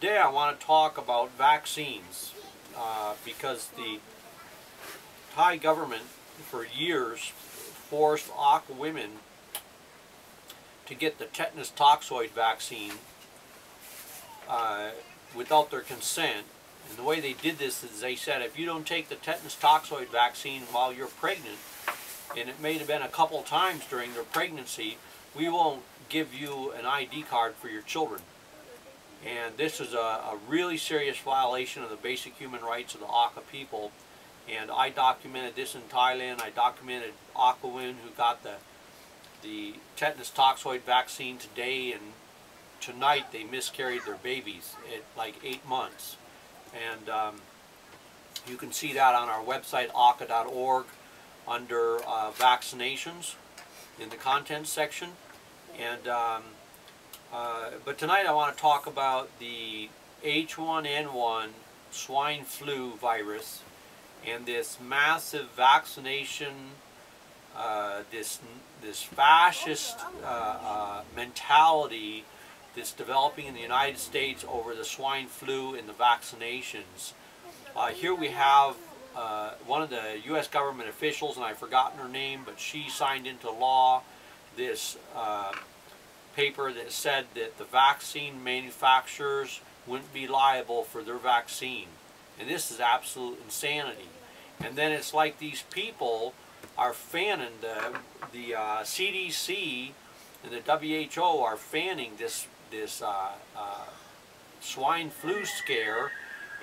Today I want to talk about vaccines because the Thai government for years forced Akha women to get the tetanus toxoid vaccine without their consent. And the way they did this is they said, if you don't take the tetanus toxoid vaccine while you're pregnant, and it may have been a couple times during their pregnancy, we won't give you an ID card for your children. And this is a really serious violation of the basic human rights of the Akha people. And I documented this in Thailand. I documented Akha women who got the tetanus toxoid vaccine today, and tonight they miscarried their babies at like 8 months. And you can see that on our website, akha.org, under vaccinations in the content section. And but tonight I want to talk about the H1N1 swine flu virus and this massive vaccination, this fascist mentality that's developing in the United States over the swine flu and the vaccinations. Here we have one of the U.S. government officials, and I've forgotten her name, but she signed into law this paper that said that the vaccine manufacturers wouldn't be liable for their vaccine. And this is absolute insanity. And then it's like these people are fanning, the CDC and the WHO are fanning this swine flu scare,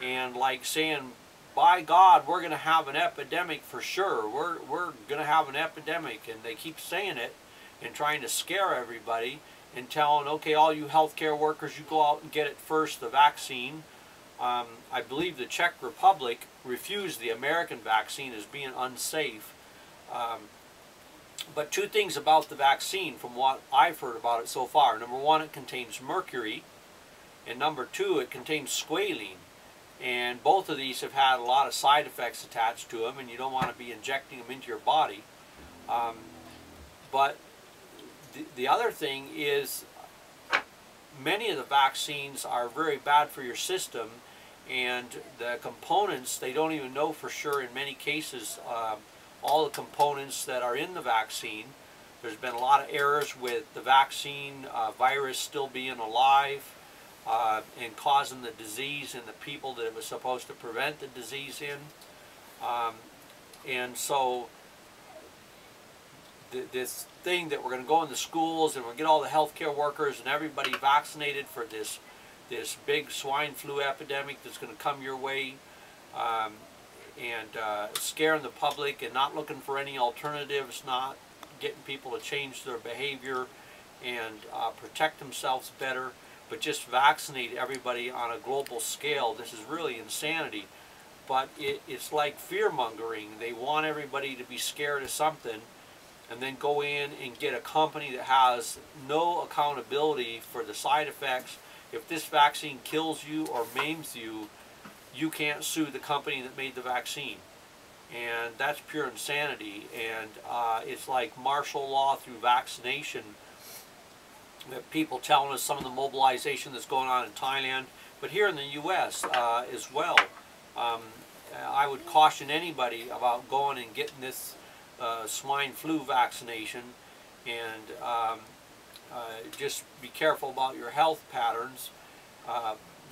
and like saying, by God, we're going to have an epidemic for sure. We're going to have an epidemic. And they keep saying it and trying to scare everybody and telling, okay, all you healthcare workers, you go out and get it first, the vaccine. I believe the Czech Republic refused the American vaccine as being unsafe. But two things about the vaccine from what I've heard about it so far. Number one, it contains mercury. And number two, it contains squalene. And both of these have had a lot of side effects attached to them, and you don't want to be injecting them into your body. But the other thing is, many of the vaccines are very bad for your system, and the components, they don't even know for sure in many cases all the components that are in the vaccine. There's been a lot of errors with the vaccine virus still being alive and causing the disease in the people that it was supposed to prevent the disease in. And so this thing that we're going to go in the schools and we'll get all the healthcare workers and everybody vaccinated for this big swine flu epidemic that's going to come your way, and scaring the public and not looking for any alternatives, not getting people to change their behavior and protect themselves better, but just vaccinate everybody on a global scale. This is really insanity. But it's like fear-mongering. They want everybody to be scared of something, and then go in and get a company that has no accountability for the side effects. If this vaccine kills you or maims you, you can't sue the company that made the vaccine. And that's pure insanity. And it's like martial law through vaccination. We have people telling us some of the mobilization that's going on in Thailand, but here in the U.S. As well. I would caution anybody about going and getting this swine flu vaccination, and just be careful about your health patterns.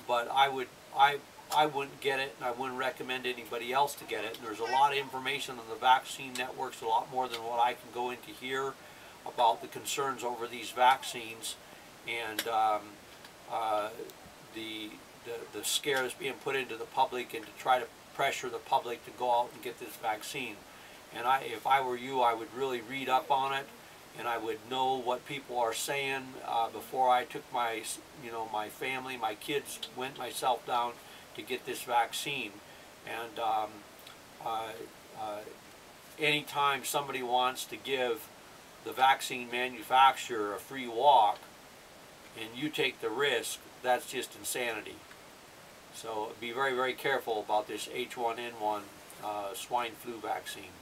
But I wouldn't get it, and I wouldn't recommend anybody else to get it. And there's a lot of information on the vaccine networks, a lot more than what I can go into here, about the concerns over these vaccines and the scare that's being put into the public, and to try to pressure the public to go out and get this vaccine. And if I were you, I would really read up on it, and I would know what people are saying before I took my family, my kids, went myself down to get this vaccine. And anytime somebody wants to give the vaccine manufacturer a free walk and you take the risk, that's just insanity. So be very, very careful about this H1N1 swine flu vaccine.